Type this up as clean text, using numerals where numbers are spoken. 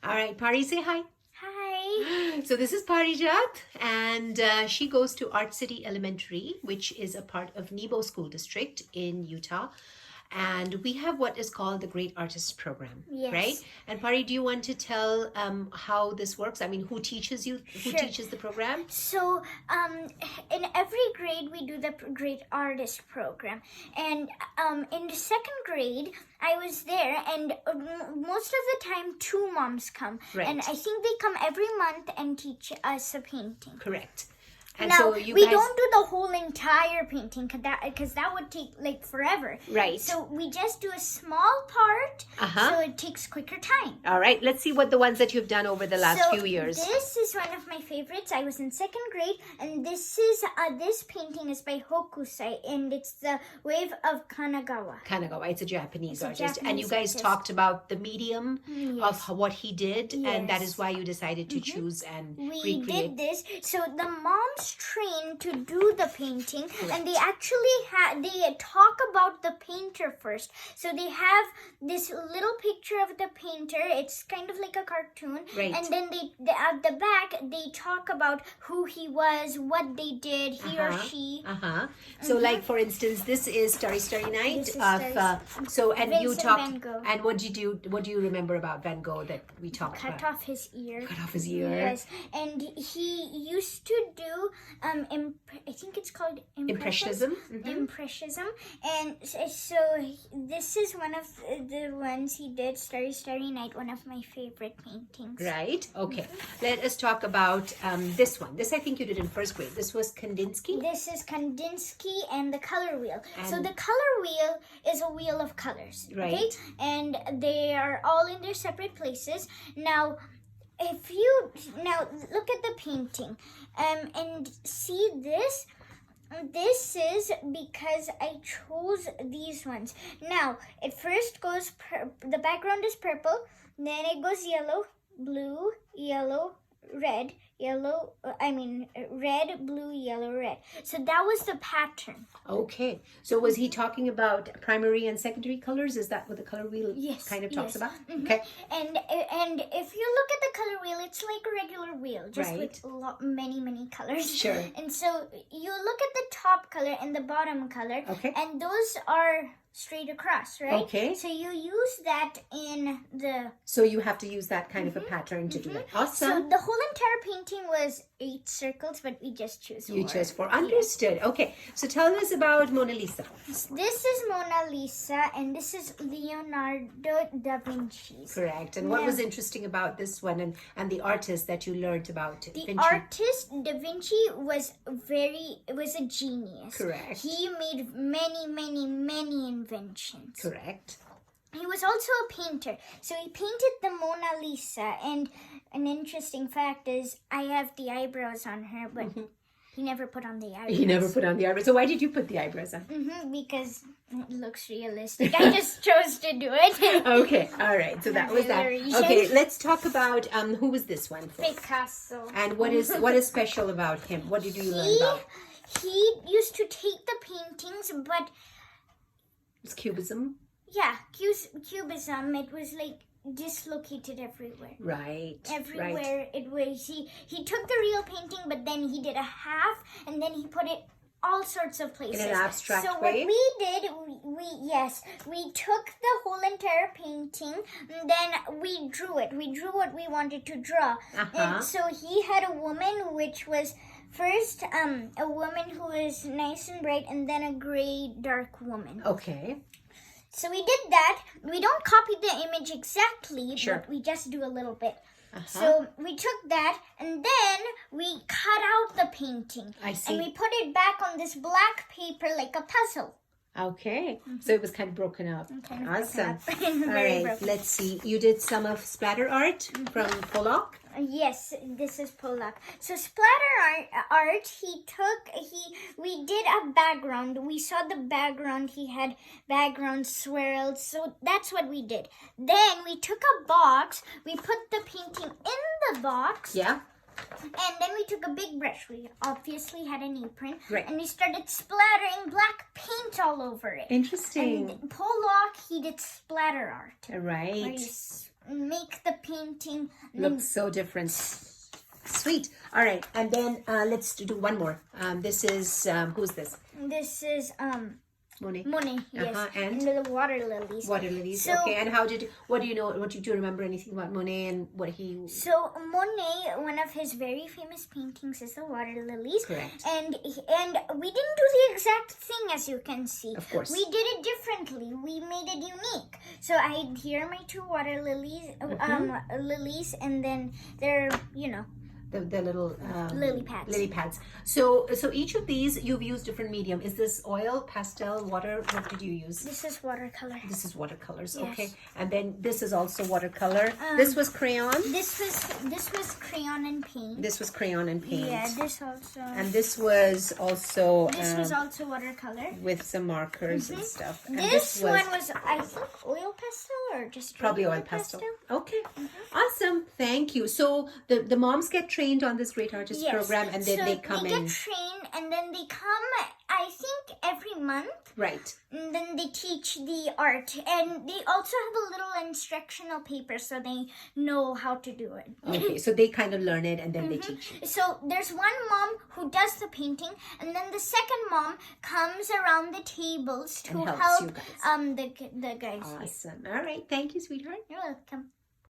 All right, Pari, say hi. Hi. So this is Parijat, and she goes to Art City Elementary, which is a part of Nebo School District in Utah. And we have what is called the Great Artists Program, Yes. right? And Pari, do you want to tell how this works? I mean, who teaches you? Who Sure. teaches the program? So, in every grade we do the Great Artist Program, and in the second grade I was there, and most of the time two moms come, Right. and I think they come every month and teach us a painting. Correct. And Now, so you we guys... don't do the whole entire painting because that would take like forever. Right. So we just do a small part, so it takes quicker time. All right, let's see what the ones that you've done over the last few years. This is one of my favorites. I was in second grade, and this is this painting is by Hokusai, and it's the Wave of Kanagawa. Kanagawa, it's a Japanese artist. Japanese And you guys artist. talked about the medium of what he did, and that Yes. is why you decided to choose and We recreate. did this. So the moms trained to do the painting, and they actually they talk about the painter first. So they have this little picture of the painter. It's kind of like a cartoon, Right. and then they at the back they talk about who he was, what they did, he or she. So, like for instance, this is Starry Starry Night This is of so, and you Vincent talked. Van Gogh. And what did you do? What do you remember about Van Gogh that we talked Cut about? off his ear. Cut off his ear. Yes, and he used to do I think it's called Impressionism. Impressionism, and so this is one of the ones he did. Starry Starry Night, one of my favorite paintings. Right. Okay. Let us talk about this one. This I think you did in first grade. This was Kandinsky. This is Kandinsky and the color wheel. So And- the color wheel is a wheel of colors, okay? Right. And they are all in their separate places. Now, if you look at the painting, and see this. This is because I chose these ones. Now, it first goes, the background is purple, then it goes yellow, blue, yellow, red, red, blue, yellow, red. So that was the pattern. Okay. So was he talking about primary and secondary colors? Is that what the color wheel Yes, kind of talks yes. about? Okay. And if you look at the color wheel, it's like a regular wheel, just Right. with many colors. Sure. And so you look at the top color and the bottom color, Okay. and those are straight across, right? Okay. So you use that in the... So you have to use that kind of a pattern to do that. Awesome. So the whole entire painting was 8 circles, but we just choose 4. You chose 4. Understood. Okay. So tell us about Mona Lisa. This is Mona Lisa, and this is Leonardo da Vinci. Correct. And what Yeah. was interesting about this one and the artist that you learned about? The Vinci? artist Da Vinci was a genius. Correct. He made many inventions. Correct. He was also a painter. So he painted the Mona Lisa, and an interesting fact is I have the eyebrows on her, but he never put on the eyebrows. He never put on the eyebrows. So why did you put the eyebrows on? Because it looks realistic. I just chose to do it. Okay. All right. So that was that. Variation. Okay. Let's talk about who was this one for? Picasso. And what is special about him? What did you learn about? He used to take the paintings, but It's cubism. yeah, cubism, it was like dislocated everywhere. Right. Everywhere it was, he took the real painting, but then he did a half, and then he put it all sorts of places. In an abstract so way? what we did, we took the whole entire painting, and then we drew it. We drew what we wanted to draw. And so he had a woman, which was first a woman who was nice and bright, and then a gray dark woman. Okay. So we did that. We don't copy the image exactly, Sure. but we just do a little bit. So we took that, and then we cut out the painting. I see. And we put it back on this black paper like a puzzle. Okay. So it was kind of broken up. Kind of Awesome. broken up. All Very right. broken. Let's see. You did some of splatter art from Pollock. Yes, this is Pollock. So splatter art, we did a background. We saw the background. He had background swirls. So that's what we did. Then we took a box. We put the painting in the box. Yeah. And then we took a big brush. We obviously had an apron. Right. And we started splattering black paint all over it. Interesting. And Pollock, he did splatter art. Where Right. you make the painting Looks so different. Sweet. All right, and then let's do one more. This is who's this? This is Monet. Monet, yes, And the water lilies. water lilies. So- okay, and what do you know? What do you remember anything about Monet and what he? So Monet, one of his very famous paintings is the water lilies. Correct. And we didn't do the exact thing, as you can see. Of course. We did it differently. We made it unique. So here are my two water lilies, lilies, and then they're The little lily pads. Lily pads. So each of these you've used different medium. Is this oil, pastel, water? What did you use? This is watercolor. This is watercolors. Yes. Okay, and then this is also watercolor. This was crayon. This was crayon and paint. This was crayon and paint. Yeah, this also. And this was also This was also watercolor. with some markers and stuff. And This one was, I think, oil pastel or just probably regular oil pastel. Okay, awesome. Thank you. So the moms get trained on this Great Artist Yes. program, and then so they come they in. get trained, and then they come, I think, every month. Right. And then they teach the art, and they also have a little instructional paper so they know how to do it. Okay, so they kind of learn it and then they teach you. So there's one mom who does the painting, and then the second mom comes around the tables to And helps help you guys. the guys. Awesome. All right. Thank you, sweetheart. You're welcome.